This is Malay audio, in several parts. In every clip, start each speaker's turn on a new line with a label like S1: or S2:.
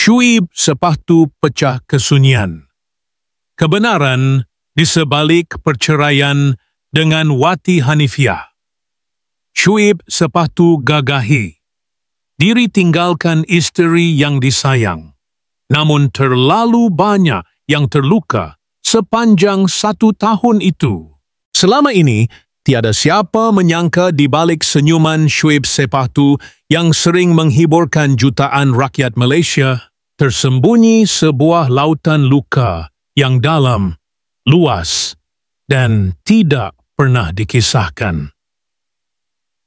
S1: Syuib sepatu pecah kesunyian. Kebenaran di sebalik perceraian dengan Wati Hanifiah. Syuib sepatu gagahi. Diri tinggalkan isteri yang disayang. Namun terlalu banyak yang terluka sepanjang 1 tahun itu. Selama ini, tiada siapa menyangka di balik senyuman Syuib sepatu yang sering menghiburkan jutaan rakyat Malaysia, tersembunyi sebuah lautan luka yang dalam, luas, dan tidak pernah dikisahkan.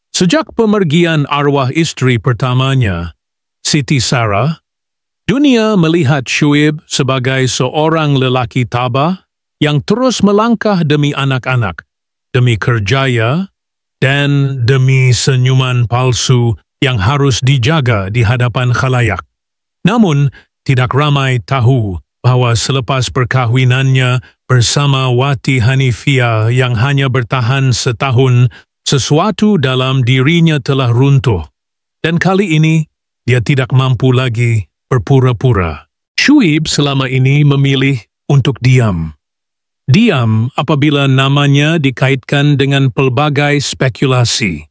S1: Sejak pemergian arwah isteri pertamanya, Siti Sarah, dunia melihat Syuib sebagai seorang lelaki tabah yang terus melangkah demi anak-anak, demi kerjaya, dan demi senyuman palsu yang harus dijaga di hadapan khalayak. Namun, tidak ramai tahu bahawa selepas perkahwinannya bersama Wati Hanifiah yang hanya bertahan setahun, sesuatu dalam dirinya telah runtuh. Dan kali ini, dia tidak mampu lagi berpura-pura. Syuib selama ini memilih untuk diam. Diam apabila namanya dikaitkan dengan pelbagai spekulasi.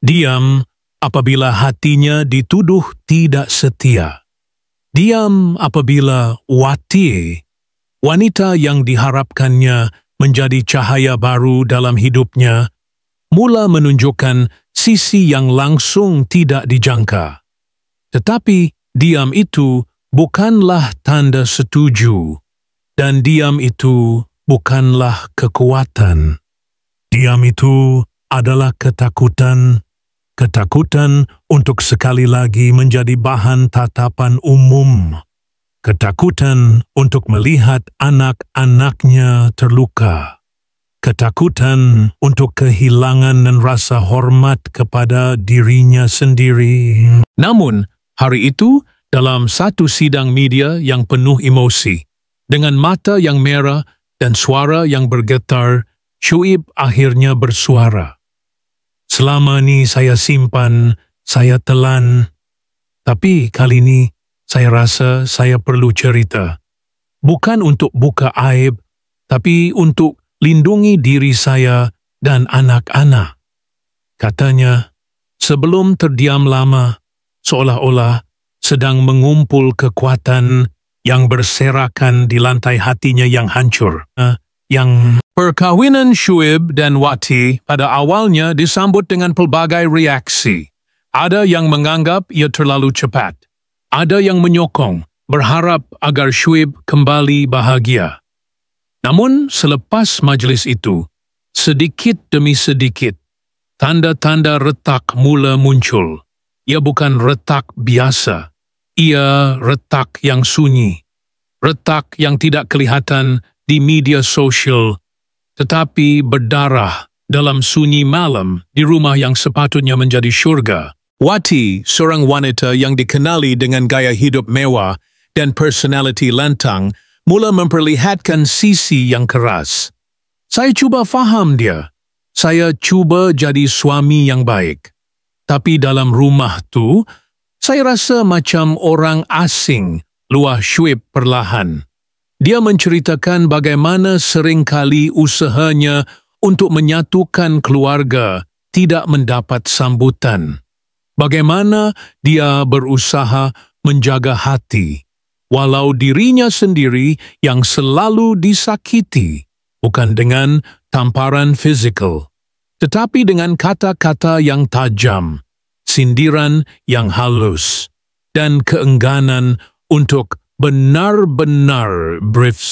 S1: Diam apabila hatinya dituduh tidak setia. Diam apabila Wati, wanita yang diharapkannya menjadi cahaya baru dalam hidupnya, mula menunjukkan sisi yang langsung tidak dijangka. Tetapi diam itu bukanlah tanda setuju, dan diam itu bukanlah kekuatan. Diam itu adalah ketakutan, ketakutan untuk sekali lagi menjadi bahan tatapan umum, ketakutan untuk melihat anak-anaknya terluka, ketakutan untuk kehilangan dan rasa hormat kepada dirinya sendiri. Namun, hari itu, dalam satu sidang media yang penuh emosi, dengan mata yang merah dan suara yang bergetar, Syuib akhirnya bersuara. Selama ni saya simpan, saya telan, tapi kali ini saya rasa saya perlu cerita. Bukan untuk buka aib, tapi untuk lindungi diri saya dan anak-anak. Katanya, sebelum terdiam lama, seolah-olah sedang mengumpul kekuatan yang berserakan di lantai hatinya yang hancur. Perkahwinan Syuib dan Wati pada awalnya disambut dengan pelbagai reaksi. Ada yang menganggap ia terlalu cepat. Ada yang menyokong, berharap agar Syuib kembali bahagia. Namun selepas majlis itu, sedikit demi sedikit, tanda-tanda retak mula muncul. Ia bukan retak biasa. Ia retak yang sunyi. Retak yang tidak kelihatan di media sosial, tetapi berdarah dalam sunyi malam di rumah yang sepatutnya menjadi syurga. Wati, seorang wanita yang dikenali dengan gaya hidup mewah dan personaliti lantang, mula memperlihatkan sisi yang keras. Saya cuba faham dia. Saya cuba jadi suami yang baik. Tapi dalam rumah tu, saya rasa macam orang asing, luah Syuib perlahan. Dia menceritakan bagaimana seringkali usahanya untuk menyatukan keluarga tidak mendapat sambutan. Bagaimana dia berusaha menjaga hati, walau dirinya sendiri yang selalu disakiti, bukan dengan tamparan fizikal, tetapi dengan kata-kata yang tajam, sindiran yang halus, dan keengganan untuk benar-benar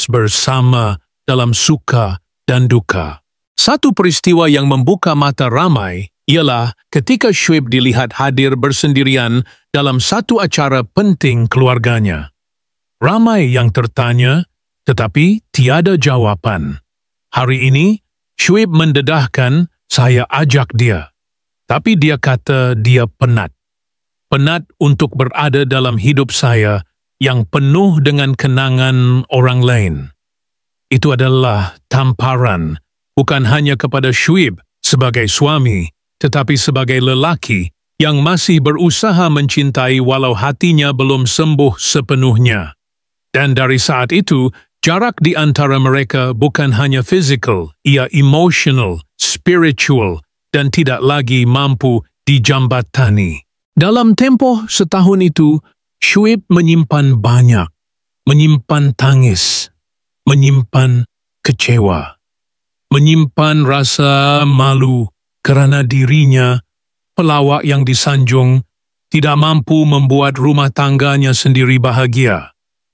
S1: bersama dalam suka dan duka. Satu peristiwa yang membuka mata ramai ialah ketika Syuib dilihat hadir bersendirian dalam satu acara penting keluarganya. Ramai yang tertanya, tetapi tiada jawapan. Hari ini, Syuib mendedahkan saya ajak dia. Tapi dia kata dia penat. Penat untuk berada dalam hidup saya yang penuh dengan kenangan orang lain. Itu adalah tamparan, bukan hanya kepada Syuib sebagai suami, tetapi sebagai lelaki yang masih berusaha mencintai walau hatinya belum sembuh sepenuhnya. Dan dari saat itu, jarak di antara mereka bukan hanya fizikal, ia emotional, spiritual, dan tidak lagi mampu dijambatani. Dalam tempoh setahun itu, Syuib menyimpan banyak, menyimpan tangis, menyimpan kecewa, menyimpan rasa malu kerana dirinya, pelawak yang disanjung, tidak mampu membuat rumah tangganya sendiri bahagia.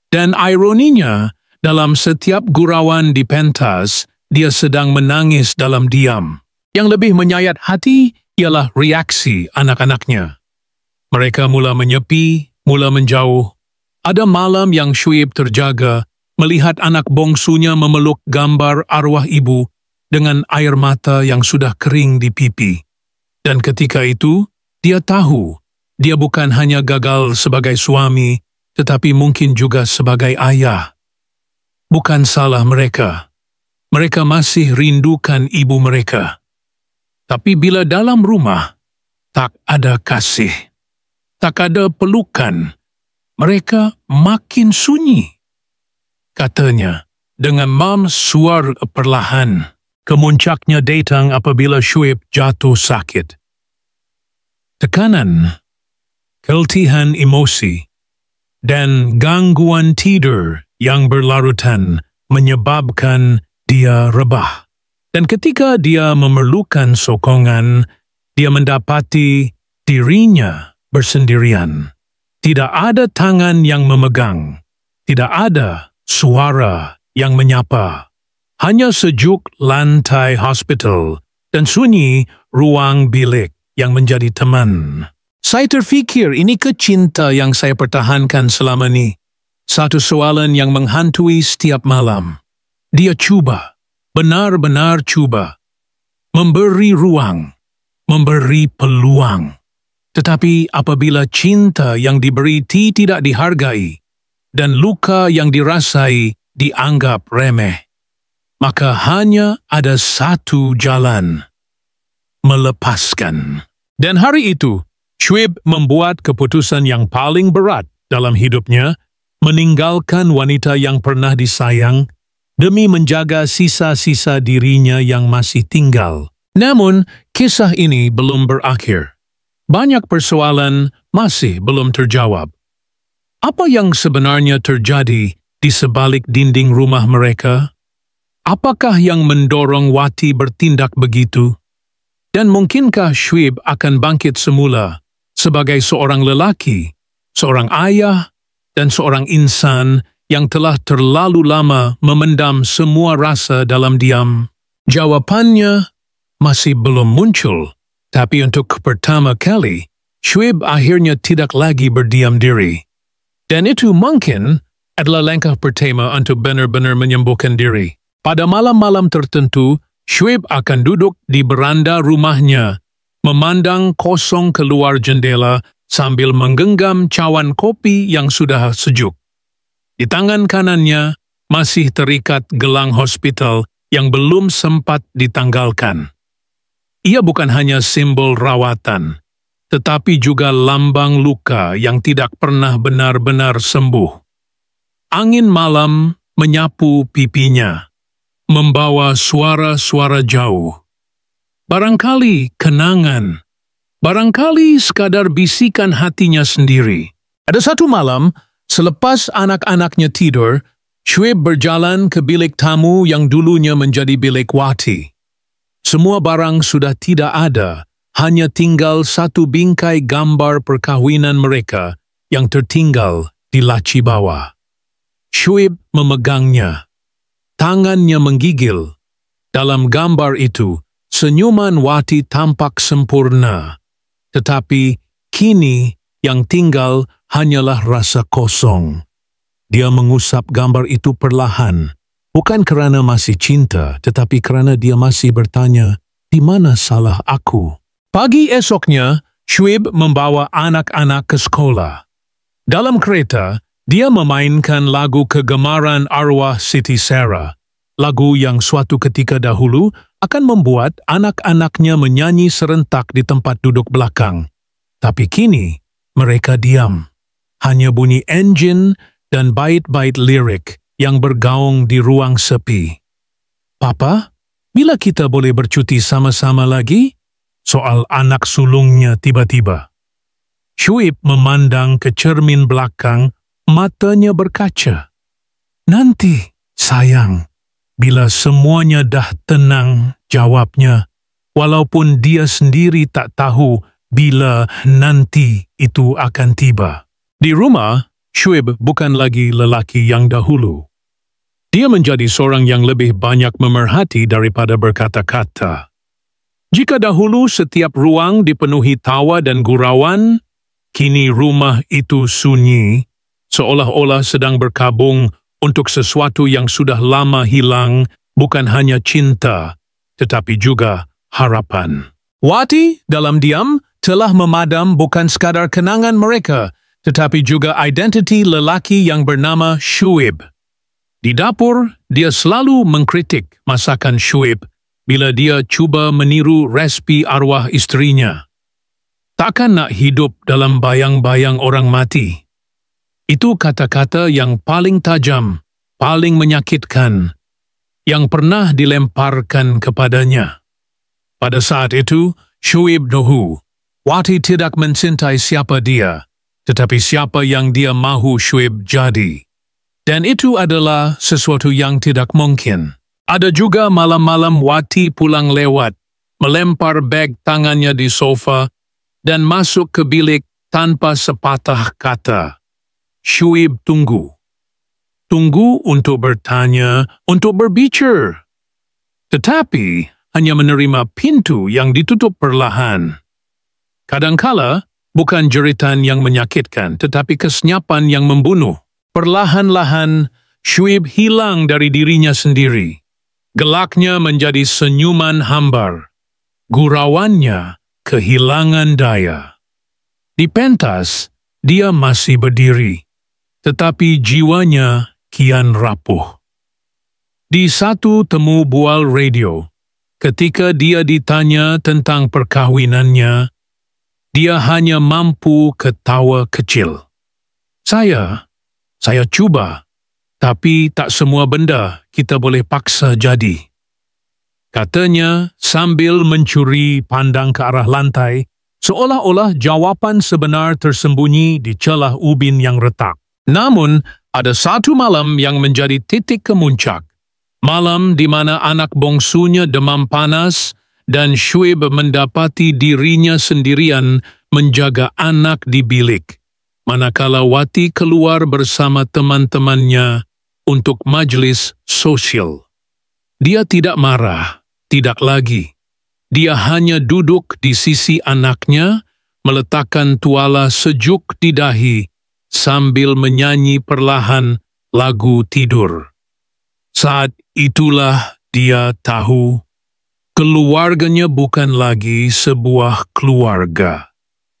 S1: Dan ironinya, dalam setiap gurauan di pentas, dia sedang menangis dalam diam. Yang lebih menyayat hati ialah reaksi anak-anaknya. Mereka mula menyepi, mula menjauh. Ada malam yang Syuib terjaga melihat anak bongsunya memeluk gambar arwah ibu dengan air mata yang sudah kering di pipi. Dan ketika itu, dia tahu dia bukan hanya gagal sebagai suami, tetapi mungkin juga sebagai ayah. Bukan salah mereka. Mereka masih rindukan ibu mereka. Tapi bila dalam rumah, tak ada kasih, tak ada pelukan, mereka makin sunyi. Katanya, dengan suara perlahan, kemuncaknya datang apabila Syuib jatuh sakit. Tekanan, keletihan emosi, dan gangguan tidur yang berlarutan menyebabkan dia rebah. Dan ketika dia memerlukan sokongan, dia mendapati dirinya bersendirian. Tidak ada tangan yang memegang, tidak ada suara yang menyapa. Hanya sejuk lantai hospital dan sunyi ruang bilik yang menjadi teman. Saya terfikir ini kecinta yang saya pertahankan selama ini. Satu soalan yang menghantui setiap malam. Dia cuba, benar-benar cuba, memberi ruang, memberi peluang. Tetapi apabila cinta yang diberi tidak dihargai dan luka yang dirasai dianggap remeh, maka hanya ada satu jalan, melepaskan. Dan hari itu, Syuib membuat keputusan yang paling berat dalam hidupnya, meninggalkan wanita yang pernah disayang demi menjaga sisa-sisa dirinya yang masih tinggal. Namun, kisah ini belum berakhir. Banyak persoalan masih belum terjawab. Apa yang sebenarnya terjadi di sebalik dinding rumah mereka? Apakah yang mendorong Wati bertindak begitu? Dan mungkinkah Syuib akan bangkit semula sebagai seorang lelaki, seorang ayah, dan seorang insan yang telah terlalu lama memendam semua rasa dalam diam? Jawapannya masih belum muncul, tapi untuk pertama kali, Syuib akhirnya tidak lagi berdiam diri. Dan itu mungkin adalah langkah pertama untuk benar-benar menyembuhkan diri. Pada malam-malam tertentu, Syuib akan duduk di beranda rumahnya, memandang kosong keluar jendela sambil menggenggam cawan kopi yang sudah sejuk. Di tangan kanannya masih terikat gelang hospital yang belum sempat ditanggalkan. Ia bukan hanya simbol rawatan, tetapi juga lambang luka yang tidak pernah benar-benar sembuh. Angin malam menyapu pipinya, membawa suara-suara jauh. Barangkali kenangan, barangkali sekadar bisikan hatinya sendiri. Ada satu malam, selepas anak-anaknya tidur, Syuib berjalan ke bilik tamu yang dulunya menjadi bilik Wati. Semua barang sudah tidak ada, hanya tinggal satu bingkai gambar perkahwinan mereka yang tertinggal di laci bawah. Syuib memegangnya. Tangannya menggigil. Dalam gambar itu, senyuman Wati tampak sempurna. Tetapi kini yang tinggal hanyalah rasa kosong. Dia mengusap gambar itu perlahan, bukan kerana masih cinta, tetapi kerana dia masih bertanya, di mana salah aku? Pagi esoknya, Syuib membawa anak-anak ke sekolah. Dalam kereta, dia memainkan lagu kegemaran arwah Siti Sarah, lagu yang suatu ketika dahulu akan membuat anak-anaknya menyanyi serentak di tempat duduk belakang. Tapi kini mereka diam. Hanya bunyi enjin dan bait-bait lirik yang bergaung di ruang sepi. "Papa, bila kita boleh bercuti sama-sama lagi?" soal anak sulungnya tiba-tiba. Syuib memandang ke cermin belakang, matanya berkaca. "Nanti, sayang." Bila semuanya dah tenang, jawabnya, walaupun dia sendiri tak tahu bila nanti itu akan tiba. Di rumah, Syuib bukan lagi lelaki yang dahulu. Dia menjadi seorang yang lebih banyak memerhati daripada berkata-kata. Jika dahulu setiap ruang dipenuhi tawa dan gurauan, kini rumah itu sunyi, seolah-olah sedang berkabung untuk sesuatu yang sudah lama hilang, bukan hanya cinta, tetapi juga harapan. Wati dalam diam telah memadam bukan sekadar kenangan mereka, tetapi juga identiti lelaki yang bernama Syuib. Di dapur, dia selalu mengkritik masakan Syuib bila dia cuba meniru resipi arwah isterinya. "Takkan nak hidup dalam bayang-bayang orang mati." Itu kata-kata yang paling tajam, paling menyakitkan, yang pernah dilemparkan kepadanya. Pada saat itu, Syuib tahu, Wati tidak mencintai siapa dia, tetapi siapa yang dia mahu Syuib jadi. Dan itu adalah sesuatu yang tidak mungkin. Ada juga malam-malam Wati pulang lewat, melempar beg tangannya di sofa, dan masuk ke bilik tanpa sepatah kata. Syuib tunggu. Tunggu untuk bertanya, untuk berbicara. Tetapi hanya menerima pintu yang ditutup perlahan. Kadangkala bukan jeritan yang menyakitkan, tetapi kesenyapan yang membunuh. Perlahan-lahan, Syuib hilang dari dirinya sendiri. Gelaknya menjadi senyuman hambar. Gurauannya kehilangan daya. Di pentas, dia masih berdiri, tetapi jiwanya kian rapuh. Di satu temu bual radio, ketika dia ditanya tentang perkahwinannya, dia hanya mampu ketawa kecil. Saya cuba, tapi tak semua benda kita boleh paksa jadi." Katanya sambil mencuri pandang ke arah lantai, seolah-olah jawapan sebenar tersembunyi di celah ubin yang retak. Namun, ada satu malam yang menjadi titik kemuncak. Malam di mana anak bongsunya demam panas dan Syuib mendapati dirinya sendirian menjaga anak di bilik, manakala Wati keluar bersama teman-temannya untuk majlis sosial. Dia tidak marah, tidak lagi. Dia hanya duduk di sisi anaknya, meletakkan tuala sejuk di dahi, sambil menyanyi perlahan lagu tidur. Saat itulah dia tahu, keluarganya bukan lagi sebuah keluarga.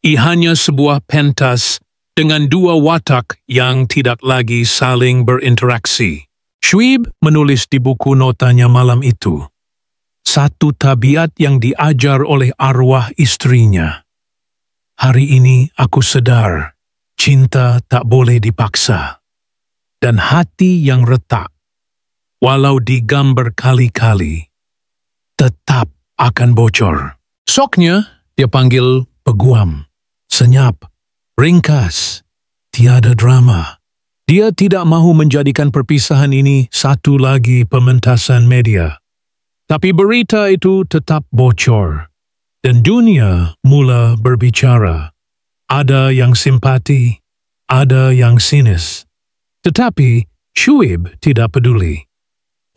S1: Ia hanya sebuah pentas dengan dua watak yang tidak lagi saling berinteraksi. Syuib menulis di buku notanya malam itu, satu tabiat yang diajar oleh arwah istrinya. "Hari ini aku sadar, cinta tak boleh dipaksa. Dan hati yang retak, walau digambar kali-kali, tetap akan bocor." Soknya dia panggil peguam, senyap, ringkas, tiada drama. Dia tidak mahu menjadikan perpisahan ini satu lagi pementasan media. Tapi berita itu tetap bocor, dan dunia mula berbicara. Ada yang simpati, ada yang sinis. Tetapi Syuib tidak peduli.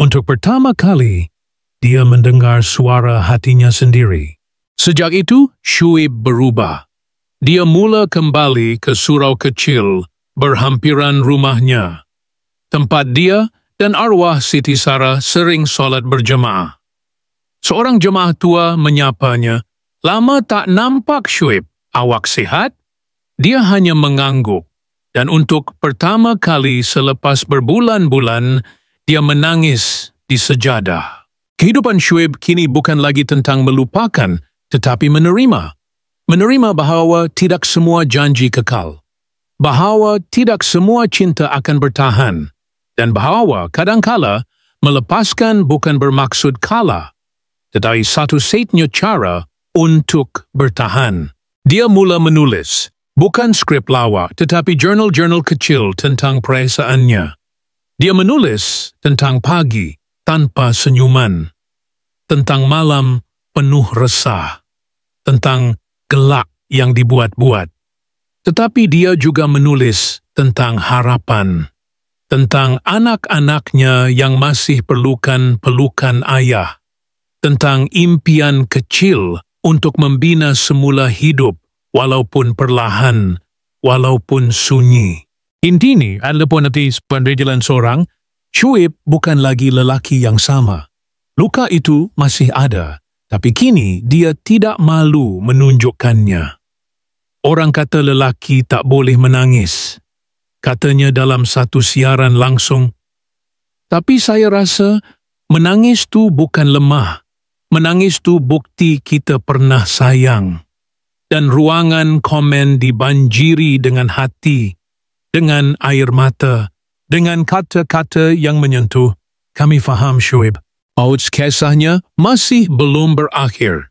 S1: Untuk pertama kali, dia mendengar suara hatinya sendiri. Sejak itu, Syuib berubah. Dia mula kembali ke surau kecil berhampiran rumahnya, tempat dia dan arwah Siti Sarah sering solat berjemaah. Seorang jemaah tua menyapanya, "Lama tak nampak Syuib, awak sihat?" Dia hanya mengangguk, dan untuk pertama kali selepas berbulan-bulan, dia menangis di sejadah. Kehidupan Syuib kini bukan lagi tentang melupakan, tetapi menerima. Menerima bahawa tidak semua janji kekal, bahawa tidak semua cinta akan bertahan, dan bahawa kadangkala melepaskan bukan bermaksud kalah, tetapi satu-satunya cara untuk bertahan. Dia mula menulis, bukan skrip lawak, tetapi jurnal-jurnal kecil tentang perasaannya. Dia menulis tentang pagi tanpa senyuman, tentang malam penuh resah, tentang gelak yang dibuat-buat. Tetapi dia juga menulis tentang harapan, tentang anak-anaknya yang masih perlukan pelukan ayah, tentang impian kecil untuk membina semula hidup walaupun perlahan, walaupun sunyi. Intini adalah nanti penrejelan seorang, Shuib bukan lagi lelaki yang sama. Luka itu masih ada, tapi kini dia tidak malu menunjukkannya. Orang kata lelaki tak boleh menangis. Katanya dalam satu siaran langsung. Tapi saya rasa menangis tu bukan lemah. Menangis tu bukti kita pernah sayang. Dan ruangan komen dibanjiri dengan hati, dengan air mata, dengan kata-kata yang menyentuh. Kami faham, Shuib. Paut kisahnya masih belum berakhir.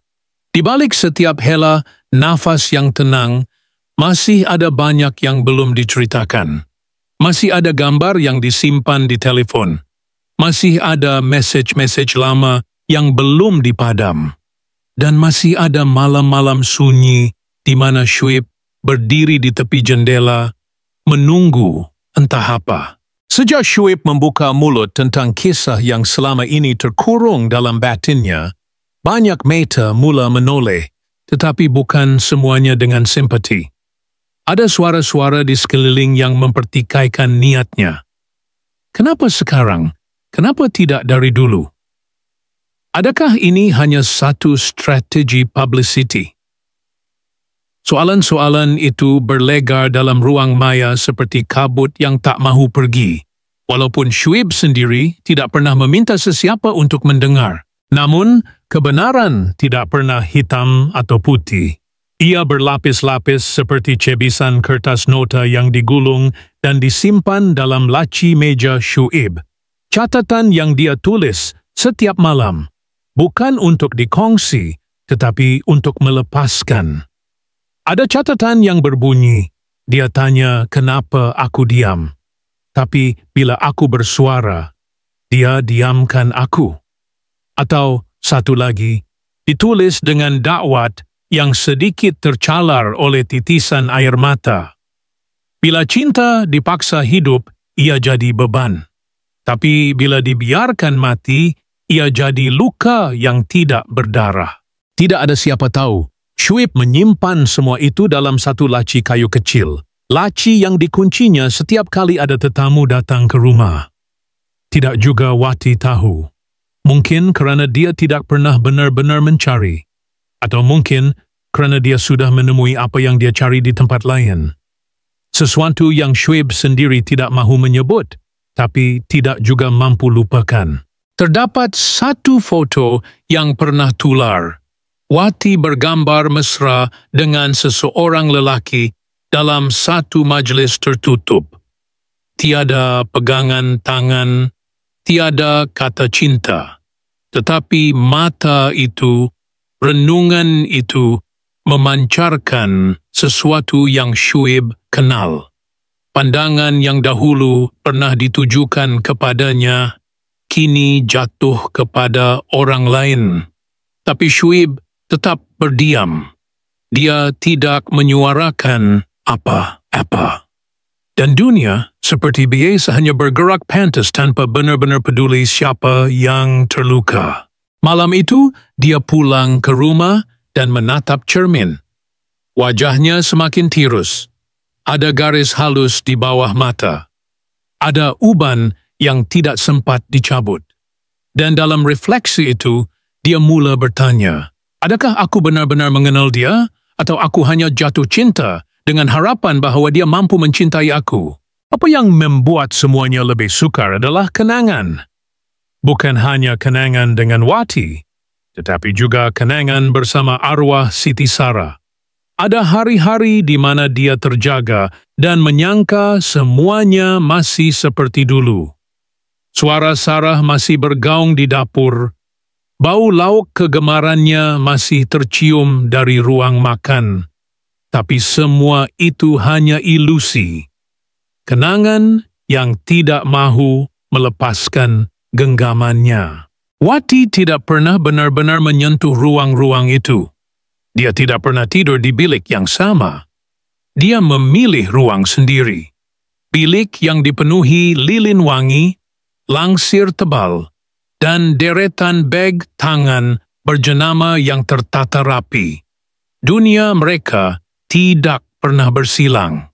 S1: Di balik setiap hela nafas yang tenang, masih ada banyak yang belum diceritakan. Masih ada gambar yang disimpan di telefon. Masih ada mesej-mesej lama yang belum dipadam. Dan masih ada malam-malam sunyi di mana Shuib berdiri di tepi jendela, menunggu entah apa. Sejak Shuib membuka mulut tentang kisah yang selama ini terkurung dalam batinnya, banyak mata mula menoleh, tetapi bukan semuanya dengan simpati. Ada suara-suara di sekeliling yang mempertikaikan niatnya. Kenapa sekarang? Kenapa tidak dari dulu? Adakah ini hanya satu strategi publicity? Soalan-soalan itu berlegar dalam ruang maya seperti kabut yang tak mahu pergi, walaupun Shuib sendiri tidak pernah meminta sesiapa untuk mendengar. Namun, kebenaran tidak pernah hitam atau putih. Ia berlapis-lapis seperti cebisan kertas nota yang digulung dan disimpan dalam laci meja Shuib. Catatan yang dia tulis setiap malam, bukan untuk dikongsi, tetapi untuk melepaskan. Ada catatan yang berbunyi, dia tanya kenapa aku diam. Tapi bila aku bersuara, dia diamkan aku. Atau satu lagi, ditulis dengan dakwat yang sedikit tercalar oleh titisan air mata. Bila cinta dipaksa hidup, ia jadi beban. Tapi bila dibiarkan mati, ia jadi luka yang tidak berdarah. Tidak ada siapa tahu. Shuib menyimpan semua itu dalam satu laci kayu kecil. Laci yang dikuncinya setiap kali ada tetamu datang ke rumah. Tidak juga Wati tahu. Mungkin kerana dia tidak pernah benar-benar mencari. Atau mungkin kerana dia sudah menemui apa yang dia cari di tempat lain. Sesuatu yang Shuib sendiri tidak mahu menyebut, tapi tidak juga mampu lupakan. Terdapat satu foto yang pernah tular. Wati bergambar mesra dengan seseorang lelaki dalam satu majlis tertutup. Tiada pegangan tangan, tiada kata cinta. Tetapi mata itu, renungan itu, memancarkan sesuatu yang Shuib kenal. Pandangan yang dahulu pernah ditujukan kepadanya, kini jatuh kepada orang lain. Tapi Shuib tetap berdiam. Dia tidak menyuarakan apa-apa. Dan dunia, seperti biasa, hanya bergerak pantas tanpa benar-benar peduli siapa yang terluka. Malam itu, dia pulang ke rumah dan menatap cermin. Wajahnya semakin tirus. Ada garis halus di bawah mata. Ada uban yang tidak sempat dicabut. Dan dalam refleksi itu, dia mula bertanya, adakah aku benar-benar mengenal dia, atau aku hanya jatuh cinta dengan harapan bahawa dia mampu mencintai aku? Apa yang membuat semuanya lebih sukar adalah kenangan. Bukan hanya kenangan dengan Wati, tetapi juga kenangan bersama arwah Siti Sarah. Ada hari-hari di mana dia terjaga dan menyangka semuanya masih seperti dulu. Suara Sarah masih bergaung di dapur. Bau lauk kegemarannya masih tercium dari ruang makan. Tapi semua itu hanya ilusi. Kenangan yang tidak mahu melepaskan genggamannya. Wati tidak pernah benar-benar menyentuh ruang-ruang itu. Dia tidak pernah tidur di bilik yang sama. Dia memilih ruang sendiri. Bilik yang dipenuhi lilin wangi, langsir tebal, dan deretan beg tangan berjenama yang tertata rapi. Dunia mereka tidak pernah bersilang.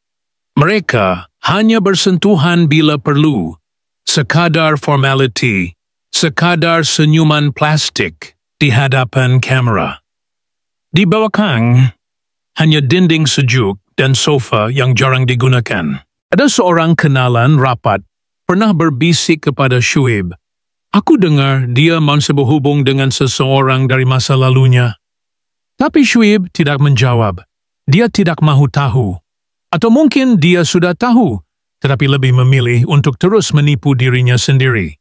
S1: Mereka hanya bersentuhan bila perlu, sekadar formality, sekadar senyuman plastik di hadapan kamera. Di belakang, hanya dinding sejuk dan sofa yang jarang digunakan. Ada seorang kenalan rapat pernah berbisik kepada Shuib. Aku dengar dia masih berhubung dengan seseorang dari masa lalunya. Tapi Shuib tidak menjawab. Dia tidak mahu tahu. Atau mungkin dia sudah tahu, tetapi lebih memilih untuk terus menipu dirinya sendiri.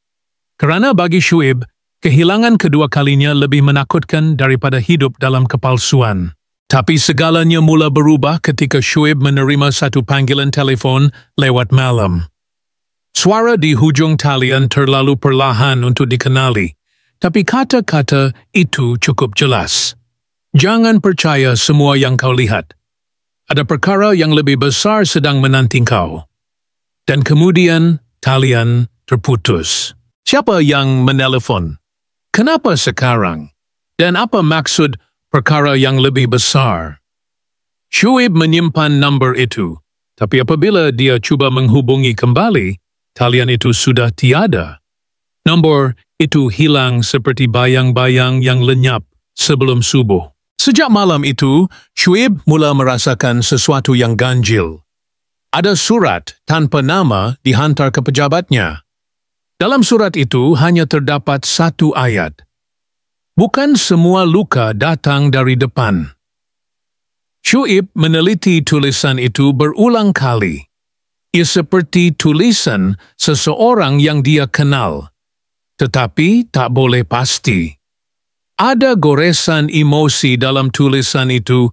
S1: Kerana bagi Shuib, kehilangan kedua kalinya lebih menakutkan daripada hidup dalam kepalsuan. Tapi segalanya mula berubah ketika Shuib menerima satu panggilan telefon lewat malam. Suara di hujung talian terlalu perlahan untuk dikenali, tapi kata-kata itu cukup jelas. Jangan percaya semua yang kau lihat. Ada perkara yang lebih besar sedang menanti kau. Dan kemudian talian terputus. Siapa yang menelpon? Kenapa sekarang? Dan apa maksud perkara yang lebih besar? Shuib menyimpan nombor itu, tapi apabila dia cuba menghubungi kembali, talian itu sudah tiada. Nombor itu hilang seperti bayang-bayang yang lenyap sebelum subuh. Sejak malam itu, Shuib mula merasakan sesuatu yang ganjil. Ada surat tanpa nama dihantar ke pejabatnya. Dalam surat itu hanya terdapat satu ayat. Bukan semua luka datang dari depan. Shuib meneliti tulisan itu berulang kali. Ia seperti tulisan seseorang yang dia kenal, tetapi tak boleh pasti. Ada goresan emosi dalam tulisan itu,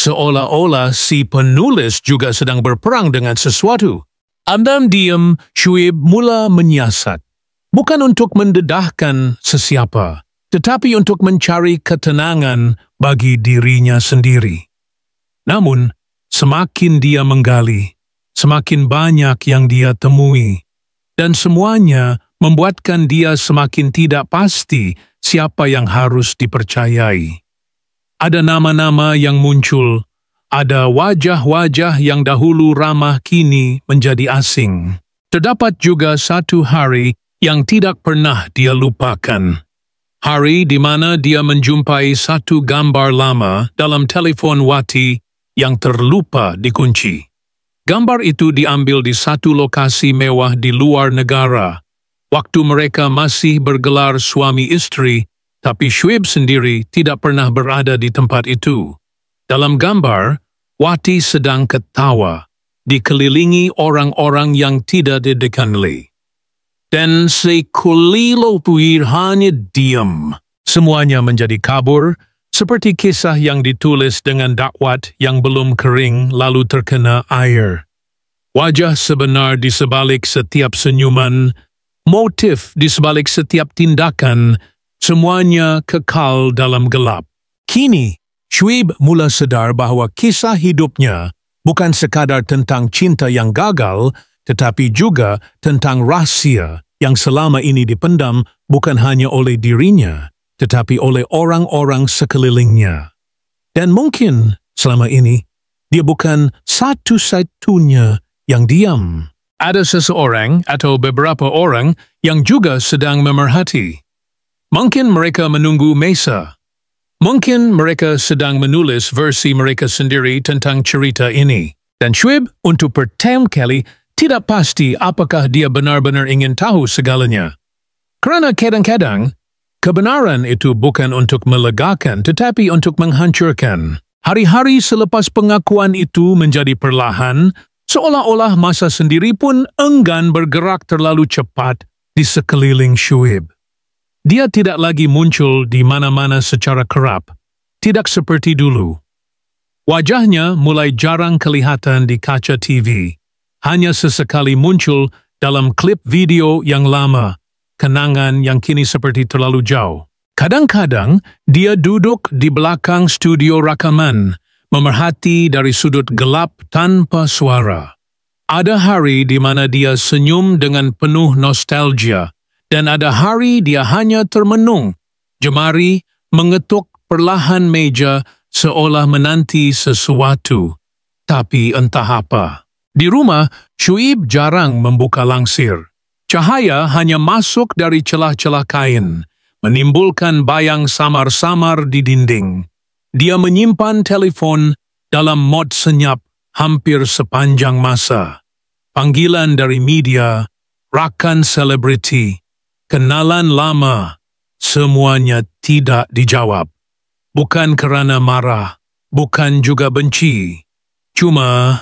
S1: seolah-olah si penulis juga sedang berperang dengan sesuatu. Diam-diam, Shuib mula menyiasat. Bukan untuk mendedahkan sesiapa, tetapi untuk mencari ketenangan bagi dirinya sendiri. Namun, semakin dia menggali, semakin banyak yang dia temui, dan semuanya membuatkan dia semakin tidak pasti siapa yang harus dipercayai. Ada nama-nama yang muncul, ada wajah-wajah yang dahulu ramah kini menjadi asing. Terdapat juga satu hari yang tidak pernah dia lupakan. Hari di mana dia menjumpai satu gambar lama dalam telefon Wati yang terlupa dikunci. Gambar itu diambil di satu lokasi mewah di luar negara, waktu mereka masih bergelar suami istri, tapi Shuib sendiri tidak pernah berada di tempat itu. Dalam gambar, Wati sedang ketawa, dikelilingi orang-orang yang tidak dikenali. Dan sekelilo puir hanya diam. Semuanya menjadi kabur, seperti kisah yang ditulis dengan dakwat yang belum kering lalu terkena air. Wajah sebenar di sebalik setiap senyuman, motif di sebalik setiap tindakan, semuanya kekal dalam gelap. Kini, Shuib mula sedar bahawa kisah hidupnya bukan sekadar tentang cinta yang gagal, tetapi juga tentang rahsia yang selama ini dipendam bukan hanya oleh dirinya, tetapi oleh orang-orang sekelilingnya. Dan mungkin selama ini, dia bukan satu-satunya yang diam. Ada seseorang atau beberapa orang yang juga sedang memerhati. Mungkin mereka menunggu mesa. Mungkin mereka sedang menulis versi mereka sendiri tentang cerita ini. Dan Shuib untuk pertama kali tidak pasti apakah dia benar-benar ingin tahu segalanya. Kerana kadang-kadang, kebenaran itu bukan untuk melegakan tetapi untuk menghancurkan. Hari-hari selepas pengakuan itu menjadi perlahan, seolah-olah masa sendiri pun enggan bergerak terlalu cepat di sekeliling Syuib. Dia tidak lagi muncul di mana-mana secara kerap, tidak seperti dulu. Wajahnya mulai jarang kelihatan di kaca TV, hanya sesekali muncul dalam klip video yang lama, kenangan yang kini seperti terlalu jauh. Kadang-kadang, dia duduk di belakang studio rakaman, memerhati dari sudut gelap tanpa suara. Ada hari di mana dia senyum dengan penuh nostalgia, dan ada hari dia hanya termenung, jemari mengetuk perlahan meja seolah menanti sesuatu, tapi entah apa. Di rumah, Syuib jarang membuka langsir. Cahaya hanya masuk dari celah-celah kain, menimbulkan bayang samar-samar di dinding. Dia menyimpan telepon dalam mod senyap hampir sepanjang masa. Panggilan dari media, rakan selebriti, kenalan lama, semuanya tidak dijawab. Bukan kerana marah, bukan juga benci. Cuma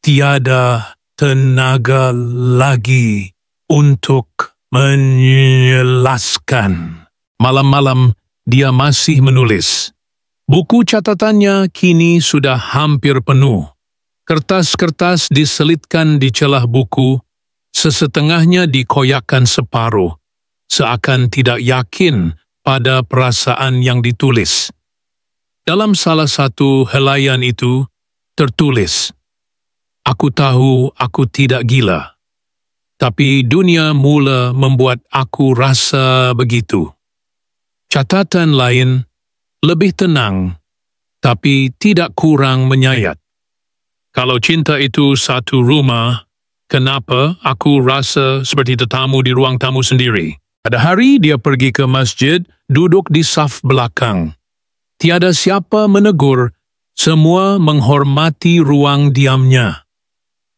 S1: tiada tenaga lagi untuk menjelaskan. Malam-malam dia masih menulis. Buku catatannya kini sudah hampir penuh. Kertas-kertas diselitkan di celah buku, sesetengahnya dikoyakkan separuh, seakan tidak yakin pada perasaan yang ditulis. Dalam salah satu helaian itu tertulis, "Aku tahu aku tidak gila. Tapi dunia mula membuat aku rasa begitu." Catatan lain, lebih tenang, tapi tidak kurang menyayat. "Kalau cinta itu satu rumah, kenapa aku rasa seperti tetamu di ruang tamu sendiri?" Pada hari dia pergi ke masjid, duduk di saf belakang. Tiada siapa menegur, semua menghormati ruang diamnya.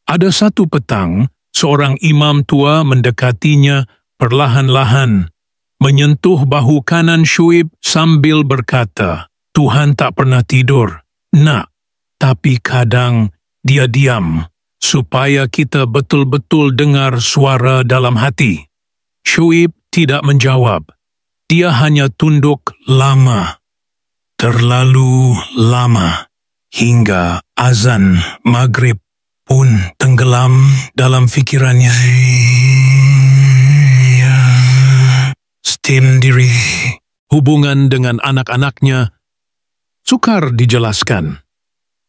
S1: Ada satu petang, seorang imam tua mendekatinya perlahan-lahan, menyentuh bahu kanan Syuib sambil berkata, "Tuhan tak pernah tidur, nak, tapi kadang dia diam, supaya kita betul-betul dengar suara dalam hati." Syuib tidak menjawab. Dia hanya tunduk lama, terlalu lama, hingga azan maghrib pun tenggelam dalam fikirannya. Sendiri. Hubungan dengan anak-anaknya sukar dijelaskan.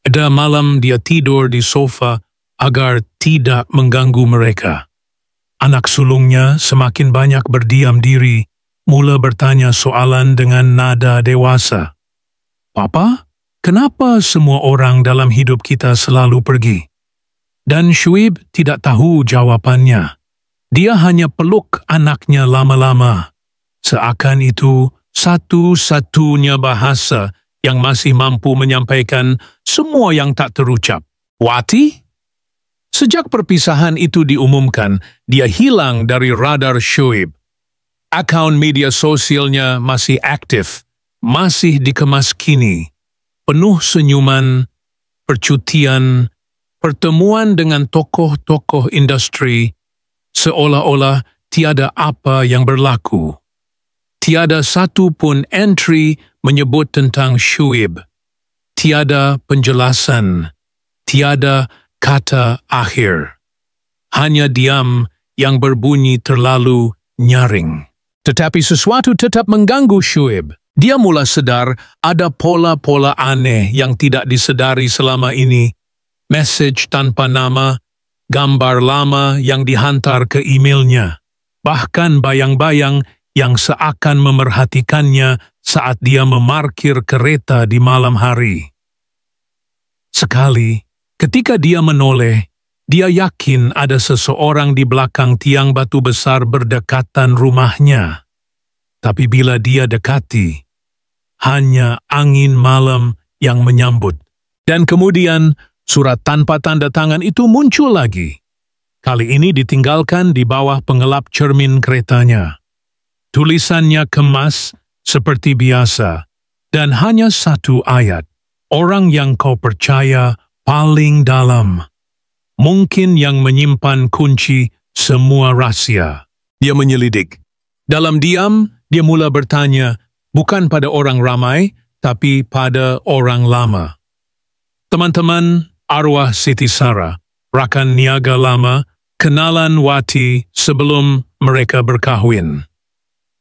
S1: Ada malam dia tidur di sofa agar tidak mengganggu mereka. Anak sulungnya semakin banyak berdiam diri, mula bertanya soalan dengan nada dewasa. "Papa, kenapa semua orang dalam hidup kita selalu pergi?" Dan Syuib tidak tahu jawapannya. Dia hanya peluk anaknya lama-lama. Seakan itu satu-satunya bahasa yang masih mampu menyampaikan semua yang tak terucap. "Wati?" Sejak perpisahan itu diumumkan, dia hilang dari radar Syuib. Akaun media sosialnya masih aktif, masih dikemas kini, penuh senyuman, percutian, pertemuan dengan tokoh-tokoh industri, seolah-olah tiada apa yang berlaku. Tiada satu pun entry menyebut tentang Syuib. Tiada penjelasan, tiada kata akhir. Hanya diam yang berbunyi terlalu nyaring. Tetapi sesuatu tetap mengganggu Syuib. Dia mula sedar ada pola-pola aneh yang tidak disedari selama ini. Mesej tanpa nama, gambar lama yang dihantar ke emailnya, bahkan bayang-bayang yang seakan memerhatikannya saat dia memarkir kereta di malam hari. Sekali, ketika dia menoleh, dia yakin ada seseorang di belakang tiang batu besar berdekatan rumahnya. Tapi bila dia dekati, hanya angin malam yang menyambut. Dan kemudian, surat tanpa tanda tangan itu muncul lagi. Kali ini ditinggalkan di bawah pengelap cermin keretanya. Tulisannya kemas seperti biasa, dan hanya satu ayat. orang yang kau percaya paling dalam. Mungkin yang menyimpan kunci semua rahsia. Dia menyelidik. Dalam diam, dia mula bertanya, bukan pada orang ramai, tapi pada orang lama. Teman-teman, arwah Siti Sarah, rakan niaga lama, kenalan Wati sebelum mereka berkahwin.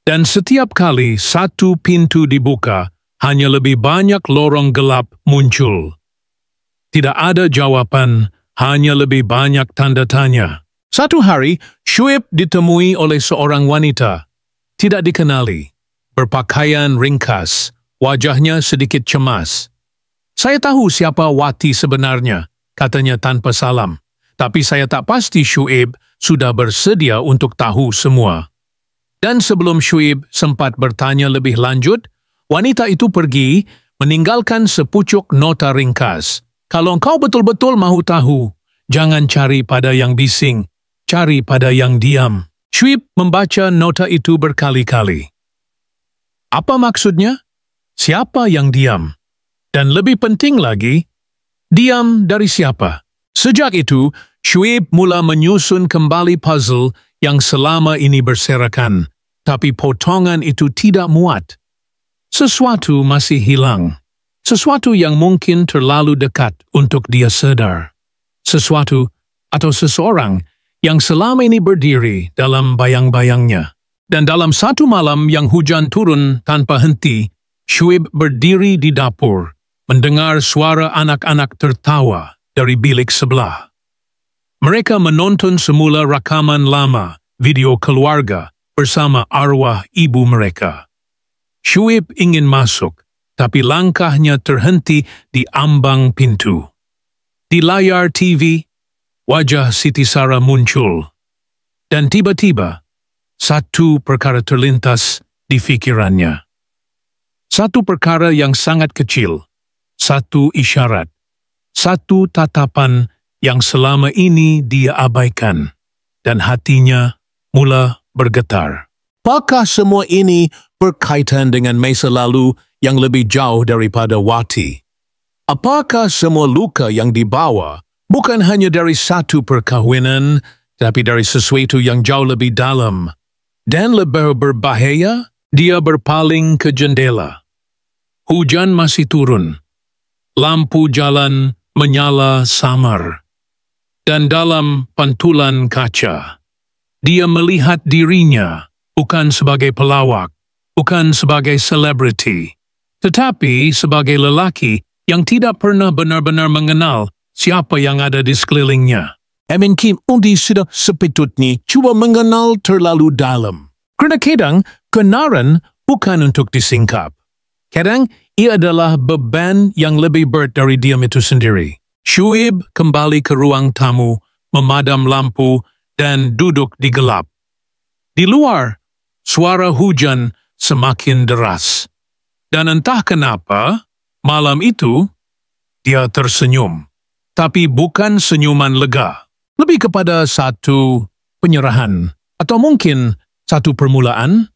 S1: Dan setiap kali satu pintu dibuka, hanya lebih banyak lorong gelap muncul. Tidak ada jawaban, hanya lebih banyak tanda tanya. Satu hari, Syuib ditemui oleh seorang wanita. Tidak dikenali, berpakaian ringkas, wajahnya sedikit cemas. Saya tahu siapa Wati sebenarnya, katanya tanpa salam. Tapi saya tak pasti Syuib sudah bersedia untuk tahu semua. Dan sebelum Syuib sempat bertanya lebih lanjut, wanita itu pergi meninggalkan sepucuk nota ringkas. Kalau engkau betul-betul mahu tahu, jangan cari pada yang bising, cari pada yang diam. Syuib membaca nota itu berkali-kali. Apa maksudnya? Siapa yang diam? Dan lebih penting lagi, diam dari siapa? Sejak itu, Syuib mula menyusun kembali puzzle yang selama ini berserakan, tapi potongan itu tidak muat. Sesuatu masih hilang. Sesuatu yang mungkin terlalu dekat untuk dia sadar. Sesuatu atau seseorang yang selama ini berdiri dalam bayang-bayangnya. Dan dalam satu malam yang hujan turun tanpa henti, Syuib berdiri di dapur, mendengar suara anak-anak tertawa dari bilik sebelah. Mereka menonton semula rakaman lama, video keluarga, bersama arwah ibu mereka. Syuib ingin masuk, tapi langkahnya terhenti di ambang pintu. Di layar TV, wajah Siti Sarah muncul. Dan tiba-tiba, satu perkara terlintas di fikirannya. Satu perkara yang sangat kecil, satu isyarat, satu tatapan yang selama ini dia abaikan, dan hatinya mula bergetar. Apakah semua ini berkaitan dengan masa lalu yang lebih jauh daripada Wati? Apakah semua luka yang dibawa bukan hanya dari satu perkahwinan, tapi dari sesuatu yang jauh lebih dalam? Dan lebih berbahaya, dia berpaling ke jendela. Hujan masih turun. Lampu jalan menyala samar. Dan dalam pantulan kaca, dia melihat dirinya bukan sebagai pelawak, bukan sebagai selebriti, tetapi sebagai lelaki yang tidak pernah benar-benar mengenal siapa yang ada di sekelilingnya. Mungkin undi sudah sepetutnya cuba mengenal terlalu dalam. Kerana kadang, kenaran bukan untuk disingkap. Kadang, ia adalah beban yang lebih berat dari diam itu sendiri. Syuib kembali ke ruang tamu, memadam lampu, dan duduk di gelap. Di luar, suara hujan semakin deras. Dan entah kenapa, malam itu, dia tersenyum. Tapi bukan senyuman lega. Lebih kepada satu penyerahan. Atau mungkin satu permulaan.